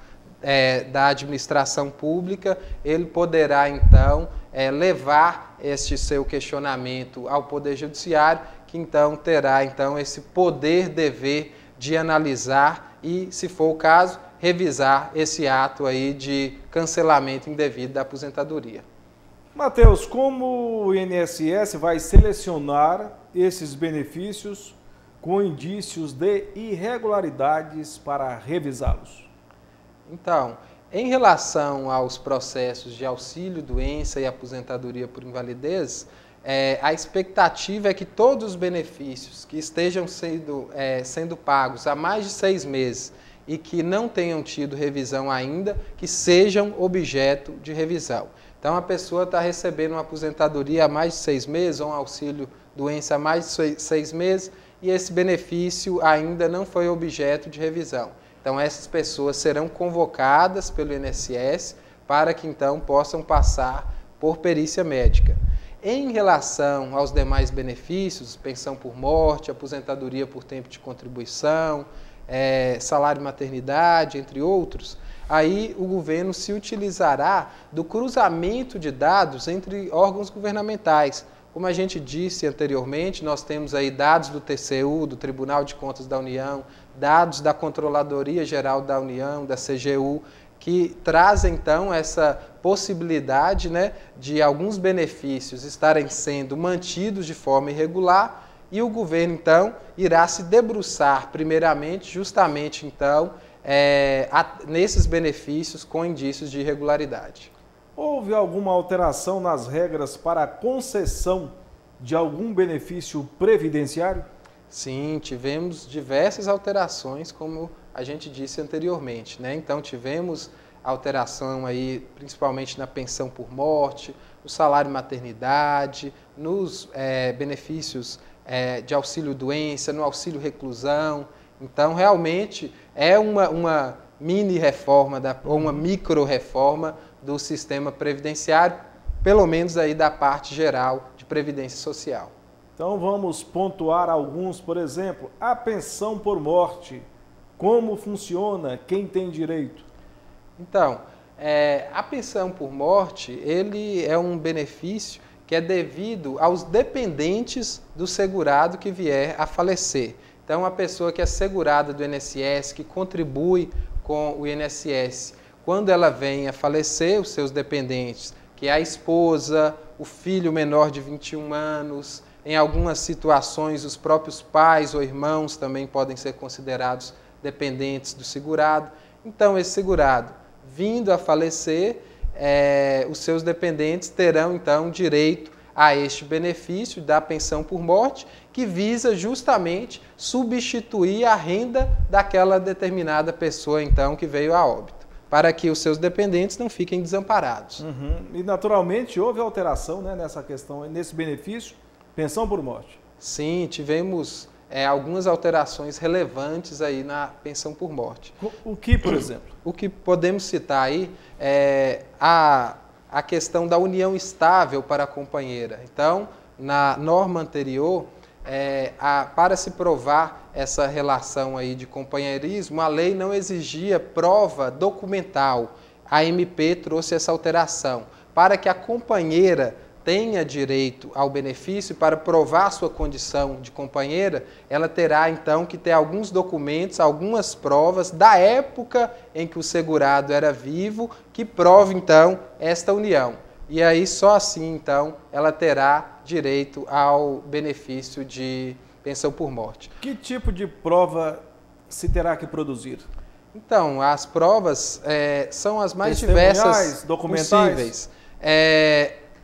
da administração pública, ele poderá, então, levar este seu questionamento ao Poder Judiciário, que, então, terá, então, esse poder-dever de analisar e, se for o caso, revisar esse ato aí de cancelamento indevido da aposentadoria. Matheus, como o INSS vai selecionar esses benefícios com indícios de irregularidades para revisá-los? Então, em relação aos processos de auxílio-doença e aposentadoria por invalidez, a expectativa é que todos os benefícios que estejam sendo pagos há mais de 6 meses e que não tenham tido revisão ainda, que sejam objeto de revisão. Então, a pessoa está recebendo uma aposentadoria há mais de 6 meses, ou um auxílio-doença há mais de 6 meses, e esse benefício ainda não foi objeto de revisão. Então, essas pessoas serão convocadas pelo INSS para que, então, possam passar por perícia médica. Em relação aos demais benefícios, pensão por morte, aposentadoria por tempo de contribuição, salário maternidade, entre outros, aí o governo se utilizará do cruzamento de dados entre órgãos governamentais. Como a gente disse anteriormente, nós temos aí dados do TCU, do Tribunal de Contas da União, dados da Controladoria Geral da União, da CGU, que trazem, então, essa possibilidade, né, de alguns benefícios estarem sendo mantidos de forma irregular e o governo, então, irá se debruçar, primeiramente, justamente, então, nesses benefícios com indícios de irregularidade. Houve alguma alteração nas regras para a concessão de algum benefício previdenciário? Sim, tivemos diversas alterações, como a gente disse anteriormente, né? Então, tivemos alteração aí, principalmente na pensão por morte, no salário maternidade, nos benefícios de auxílio-doença, no auxílio-reclusão. Então, realmente, é uma mini-reforma ou uma micro-reforma do sistema previdenciário, pelo menos aí da parte geral de previdência social. Então, vamos pontuar alguns, por exemplo, a pensão por morte. Como funciona? Quem tem direito? Então, a pensão por morte, ele é um benefício que é devido aos dependentes do segurado que vier a falecer. Então, a pessoa que é segurada do INSS, que contribui com o INSS, quando ela vem a falecer, os seus dependentes, que é a esposa, o filho menor de 21 anos, em algumas situações os próprios pais ou irmãos também podem ser considerados dependentes do segurado. Então, esse segurado, vindo a falecer, os seus dependentes terão, então, direito a este benefício da pensão por morte, que visa justamente substituir a renda daquela determinada pessoa, então, que veio a óbito, para que os seus dependentes não fiquem desamparados. E, naturalmente, houve alteração, né, nessa questão, nesse benefício, pensão por morte. Sim, tivemos algumas alterações relevantes aí na pensão por morte. O que, por exemplo? O que podemos citar aí é a questão da união estável para a companheira. Então, na norma anterior, para se provar essa relação aí de companheirismo, a lei não exigia prova documental. A MP trouxe essa alteração para que a companheira tenha direito ao benefício. Para provar sua condição de companheira, ela terá então que ter alguns documentos, algumas provas da época em que o segurado era vivo, que prove então esta união. E aí só assim então ela terá direito ao benefício de pensão por morte. Que tipo de prova se terá que produzir? Então, as provas são as mais diversas documentais? Possíveis.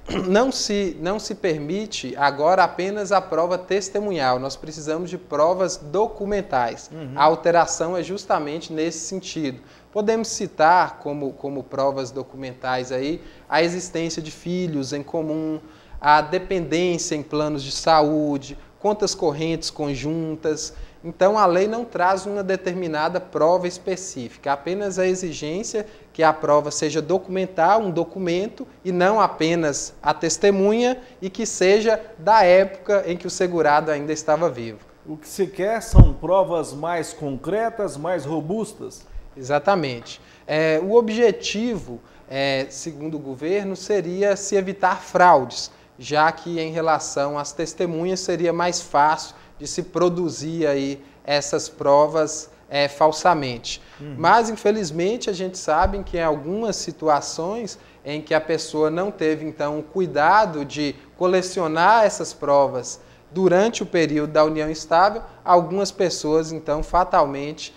não se permite agora apenas a prova testemunhal, nós precisamos de provas documentais. A alteração é justamente nesse sentido. Podemos citar como provas documentais aí a existência de filhos em comum, a dependência em planos de saúde, contas correntes conjuntas. Então, a lei não traz uma determinada prova específica, apenas a exigência que a prova seja documental, um documento, e não apenas a testemunha, e que seja da época em que o segurado ainda estava vivo. O que se quer são provas mais concretas, mais robustas? Exatamente. O objetivo, segundo o governo, seria se evitar fraudes, já que em relação às testemunhas seria mais fácil de se produzir aí essas provas falsamente. Mas, infelizmente, a gente sabe que em algumas situações em que a pessoa não teve, então, o cuidado de colecionar essas provas durante o período da união estável, algumas pessoas, então, fatalmente,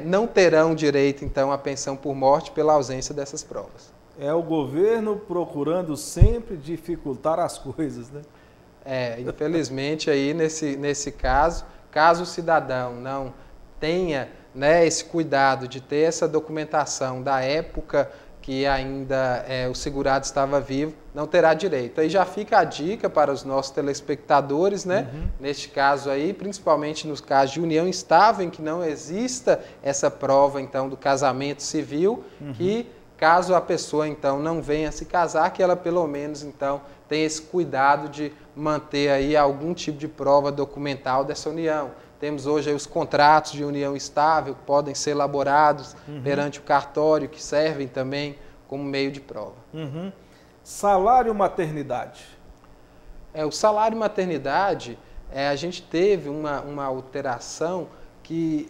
não terão direito, então, à pensão por morte pela ausência dessas provas. É o governo procurando sempre dificultar as coisas, né? Infelizmente, aí nesse caso o cidadão não tenha, né, esse cuidado de ter essa documentação da época que ainda o segurado estava vivo, não terá direito. Aí já fica a dica para os nossos telespectadores, né? Neste caso aí, principalmente nos casos de união estável, em que não exista essa prova, então, do casamento civil, que caso a pessoa, então, não venha se casar, que ela, pelo menos, então, tenha esse cuidado de manter aí algum tipo de prova documental dessa união. Temos hoje aí os contratos de união estável que podem ser elaborados perante o cartório, que servem também como meio de prova. Salário maternidade. O salário maternidade, a gente teve uma alteração que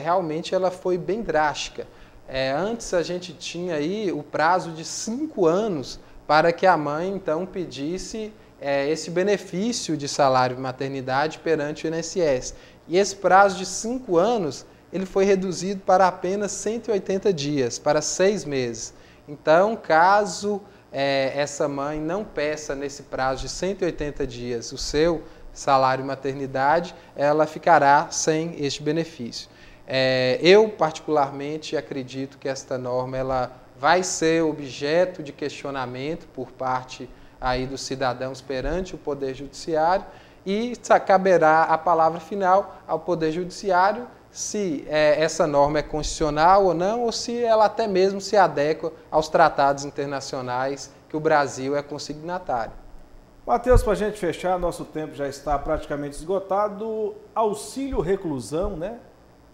realmente ela foi bem drástica. Antes a gente tinha aí o prazo de 5 anos para que a mãe, então, pedisse esse benefício de salário maternidade perante o INSS. E esse prazo de 5 anos, ele foi reduzido para apenas 180 dias, para 6 meses. Então, caso essa mãe não peça nesse prazo de 180 dias o seu salário maternidade, ela ficará sem este benefício. Eu, particularmente, acredito que esta norma ela vai ser objeto de questionamento por parte aí dos cidadãos perante o Poder Judiciário e caberá a palavra final ao Poder Judiciário se essa norma é constitucional ou não, ou se ela até mesmo se adequa aos tratados internacionais que o Brasil é consignatário. Matheus, para a gente fechar, nosso tempo já está praticamente esgotado. Auxílio reclusão, né?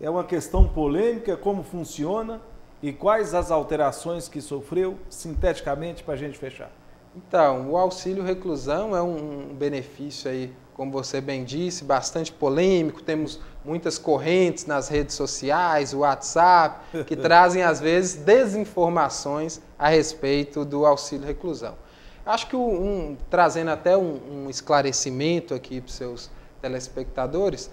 É uma questão polêmica, como funciona e quais as alterações que sofreu, sinteticamente, para a gente fechar. Então, o auxílio reclusão é um benefício aí, como você bem disse, bastante polêmico. Temos muitas correntes nas redes sociais, o WhatsApp, que trazem, às vezes, desinformações a respeito do auxílio reclusão. Acho que, trazendo até um esclarecimento aqui para os seus telespectadores,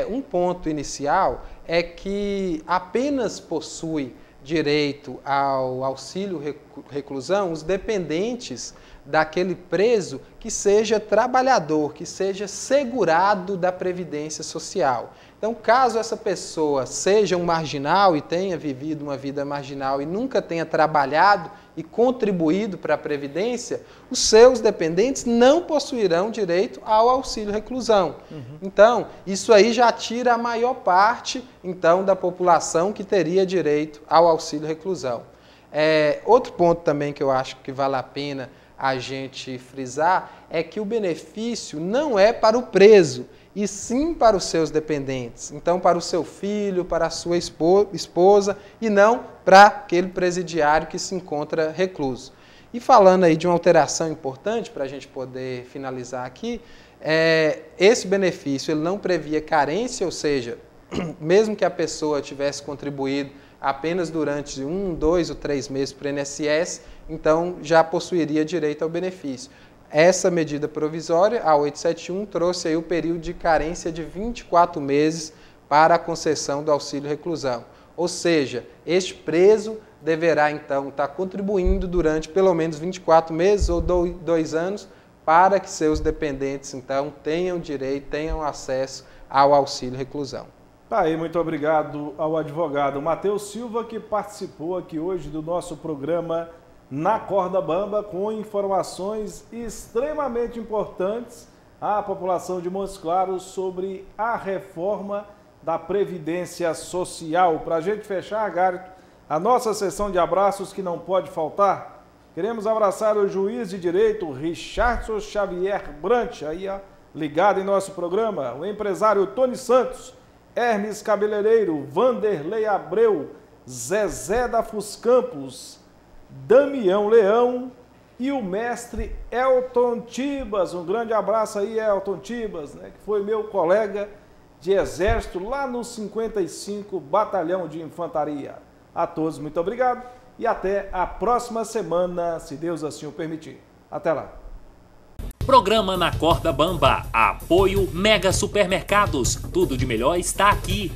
um ponto inicial é que apenas possui direito ao auxílio reclusão os dependentes daquele preso que seja trabalhador, que seja segurado da Previdência Social. Então, caso essa pessoa seja um marginal e tenha vivido uma vida marginal e nunca tenha trabalhado e contribuído para a Previdência, os seus dependentes não possuirão direito ao auxílio reclusão. Então, isso aí já tira a maior parte, então, da população que teria direito ao auxílio reclusão. Outro ponto também que eu acho que vale a pena a gente frisar é que o benefício não é para o preso, e sim para os seus dependentes. Então, para o seu filho, para a sua esposa, e não para aquele presidiário que se encontra recluso. E falando aí de uma alteração importante, para a gente poder finalizar aqui, esse benefício ele não previa carência, ou seja, mesmo que a pessoa tivesse contribuído apenas durante 1, 2 ou 3 meses para o INSS, então já possuiria direito ao benefício. Essa medida provisória, a 871, trouxe aí o período de carência de 24 meses para a concessão do auxílio reclusão. Ou seja, este preso deverá então estar contribuindo durante pelo menos 24 meses ou 2 anos para que seus dependentes então tenham direito, tenham acesso ao auxílio reclusão. Tá aí, muito obrigado ao advogado Matheus Silva, que participou aqui hoje do nosso programa Na Corda Bamba, com informações extremamente importantes à população de Montes Claros sobre a reforma da Previdência Social. Para a gente fechar, Gárito, a nossa sessão de abraços que não pode faltar, queremos abraçar o juiz de direito Richardson Xavier Brant, aí ó, ligado em nosso programa, o empresário Tony Santos, Hermes Cabeleireiro, Vanderlei Abreu, Zezé da Fuscampos, Damião Leão e o mestre Elton Tibas. Um grande abraço aí, Elton Tibas, né, que foi meu colega de exército lá no 55 Batalhão de Infantaria. A todos, muito obrigado e até a próxima semana, se Deus assim o permitir. Até lá. Programa Na Corda Bamba. Apoio Mega Supermercados. Tudo de melhor está aqui.